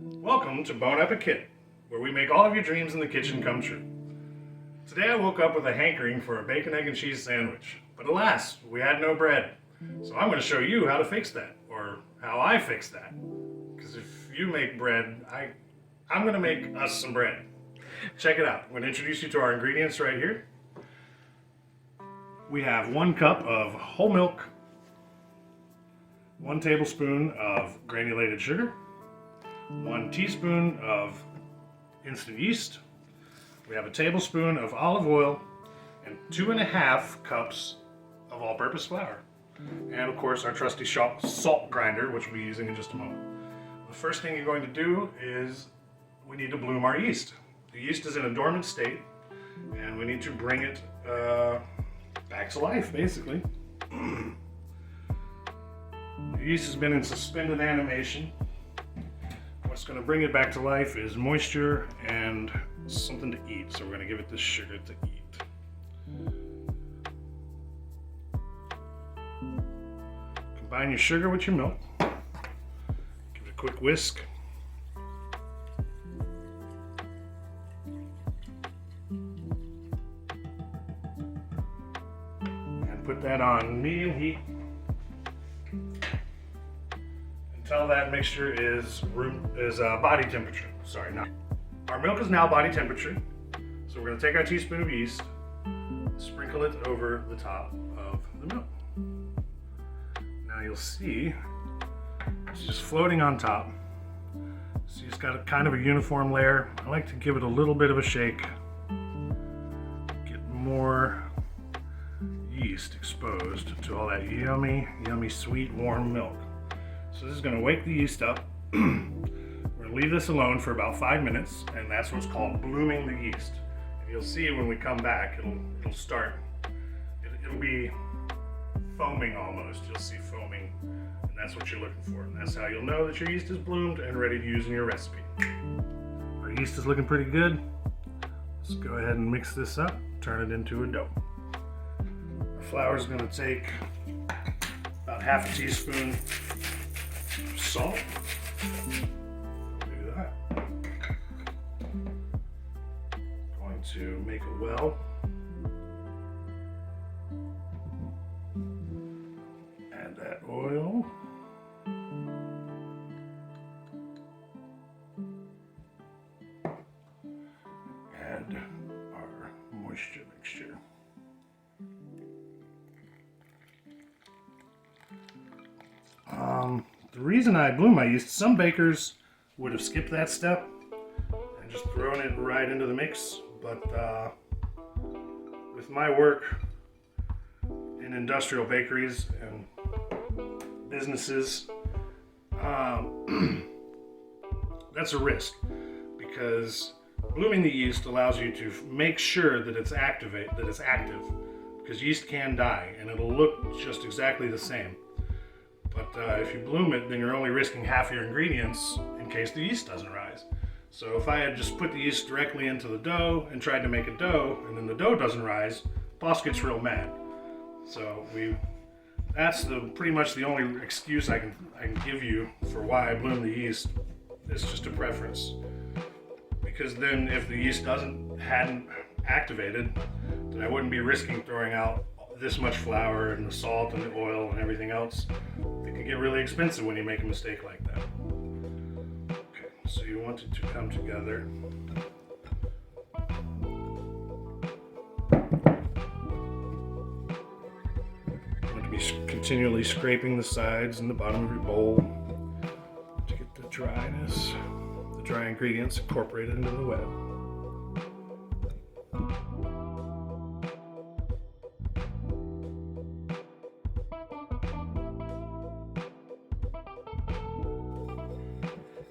Welcome to Bone Epic Kit, where we make all of your dreams in the kitchen come true. Today I woke up with a hankering for a bacon, egg, and cheese sandwich, but alas, we had no bread. So I'm going to show you how to fix that, or how I fix that. Because if you make bread, I'm going to make us some bread. Check it out. I'm going to introduce you to our ingredients right here. We have 1 cup of whole milk, 1 tablespoon of granulated sugar, 1 teaspoon of instant yeast. We have a tablespoon of olive oil and 2.5 cups of all-purpose flour. And of course our trusty salt grinder, which we'll be using in just a moment. The first thing you're going to do is we need to bloom our yeast. The yeast is in a dormant state and we need to bring it back to life, basically. The yeast has been in suspended animation. What's going to bring it back to life is moisture and something to eat. So we're going to give it this sugar to eat. Combine your sugar with your milk. Give it a quick whisk. And put that on medium heat until that mixture is body temperature. Sorry, not. Our milk is now body temperature, so we're going to take our teaspoon of yeast, sprinkle it over the top of the milk. Now you'll see it's just floating on top. So it's got a kind of a uniform layer. I like to give it a little bit of a shake, get more yeast exposed to all that yummy, yummy, sweet, warm milk. So this is going to wake the yeast up. We're going to leave this alone for about 5 minutes, and that's what's called blooming the yeast. And you'll see when we come back, it'll start. It'll be foaming almost. You'll see foaming, and that's what you're looking for. And that's how you'll know that your yeast is bloomed and ready to use in your recipe. Our yeast is looking pretty good. Let's go ahead and mix this up, turn it into a dough. Our flour is going to take about half a teaspoon of salt. Do that. Going to make a well. Add that oil. Add our moisture mixture. The reason I bloom my yeast, some bakers would have skipped that step and just thrown it right into the mix, but with my work in industrial bakeries and businesses, that's a risk, because blooming the yeast allows you to make sure that it's active, because yeast can die and it'll look just exactly the same. But if you bloom it, then you're only risking half your ingredients in case the yeast doesn't rise. So if I had just put the yeast directly into the dough and tried to make a dough, and then the dough doesn't rise, boss gets real mad. So that's pretty much the only excuse I can give you for why I bloom the yeast. It's just a preference. Because then if the yeast hadn't activated, then I wouldn't be risking throwing out this much flour and the salt and the oil and everything else. It can get really expensive when you make a mistake like that. Okay, so you want it to come together. You want to be continually scraping the sides and the bottom of your bowl to get the dryness, the dry ingredients incorporated into the web.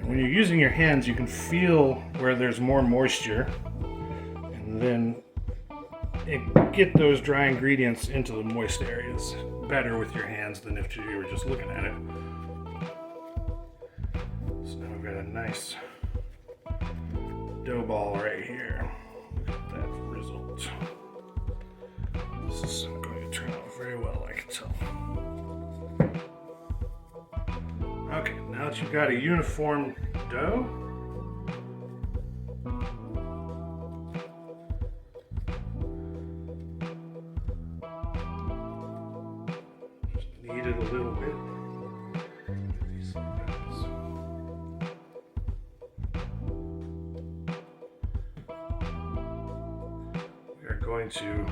When you're using your hands, you can feel where there's more moisture, and then get those dry ingredients into the moist areas better with your hands than if you were just looking at it. So now we've got a nice dough ball right here. Look at that result. This is going to turn out very well, I can tell. Now that you've got a uniform dough, just knead it a little bit. These guys. We are going to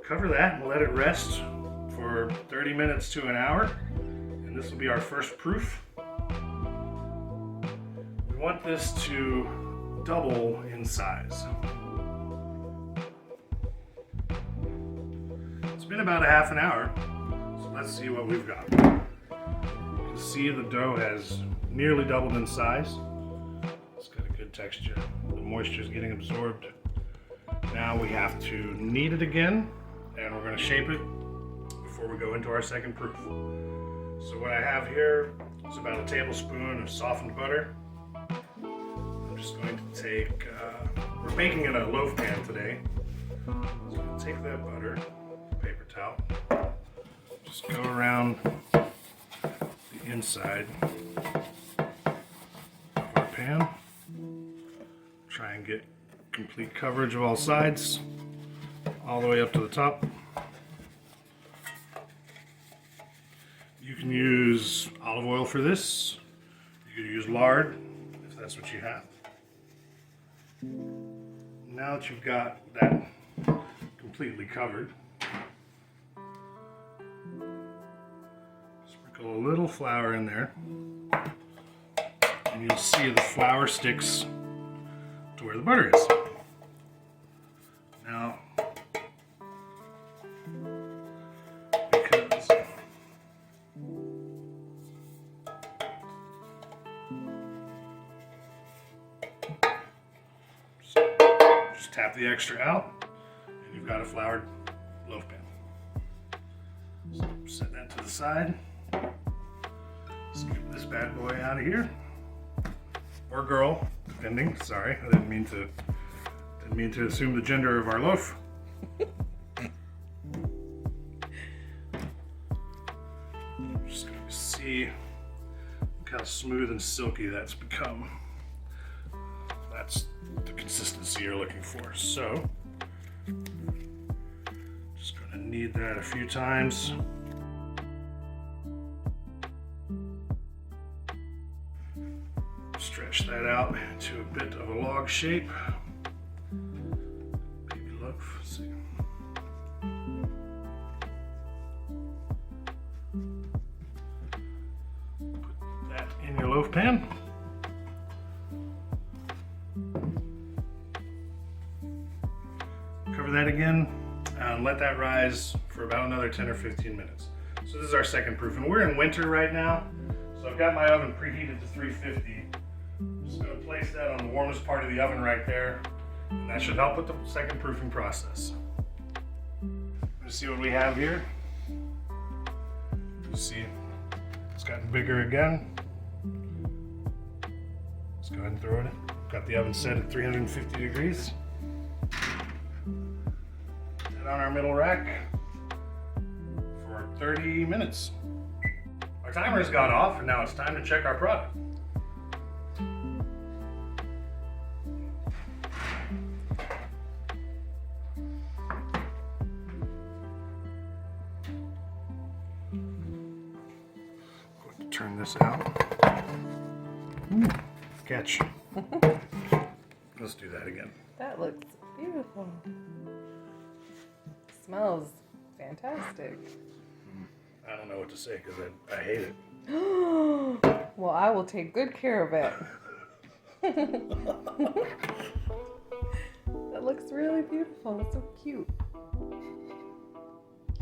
cover that and let it rest for 30 minutes to an hour. And this will be our first proof. We want this to double in size. It's been about a half an hour, so let's see what we've got. You can see the dough has nearly doubled in size. It's got a good texture. The moisture is getting absorbed. Now we have to knead it again, and we're going to shape it before we go into our second proof. So what I have here is about a tablespoon of softened butter. I'm just going to take, we're baking in a loaf pan today. So I'm going to take that butter, paper towel, just go around the inside of our pan. Try and get complete coverage of all sides, all the way up to the top. You can use olive oil for this. You can use lard if that's what you have. Now that you've got that completely covered, sprinkle a little flour in there, and you'll see the flour sticks to where the butter is. Now, because just tap the extra out, and you've got a floured loaf pan. So set that to the side. Scoop this bad boy out of here, or girl, depending. Sorry, I didn't mean to assume the gender of our loaf. Just going to see, look how smooth and silky that's become. That's the consistency you're looking for. So, just going to knead that a few times. Stretch that out into a bit of a log shape. Baby loaf. Let's see. Put that in your loaf pan. Cover that again and let that rise for about another 10 or 15 minutes. So this is our second proof, and we're in winter right now. So I've got my oven preheated to 350. I'm just going to place that on the warmest part of the oven right there, and that should help with the second proofing process. Let's see what we have here. You see it's gotten bigger again. Let's go ahead and throw it in. Got the oven set at 350 degrees. And on our middle rack for 30 minutes. Our timer's gone off, and now it's time to check our product. Turn this out. Catch. Let's do that again. That looks beautiful. Smells fantastic. I don't know what to say because I hate it. Well, I will take good care of it. That looks really beautiful. It's so cute.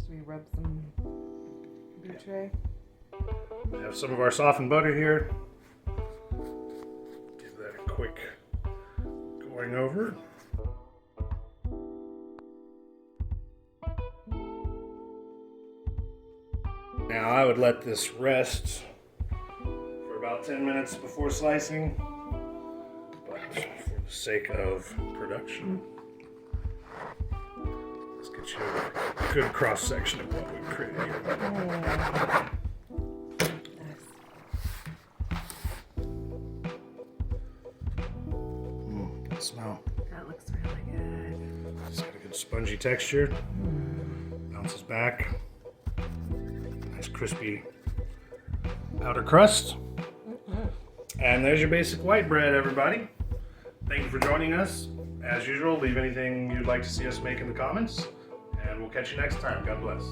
Should we rub some boutre? We have some of our softened butter here. Give that a quick going over. Now I would let this rest for about 10 minutes before slicing, but for the sake of production, let's get you a good cross section of what we've created here. that smell? That looks really good. It's got a good spongy texture. Bounces back. Nice crispy outer crust. And there's your basic white bread, everybody. Thank you for joining us. As usual, leave anything you'd like to see us make in the comments. And we'll catch you next time. God bless.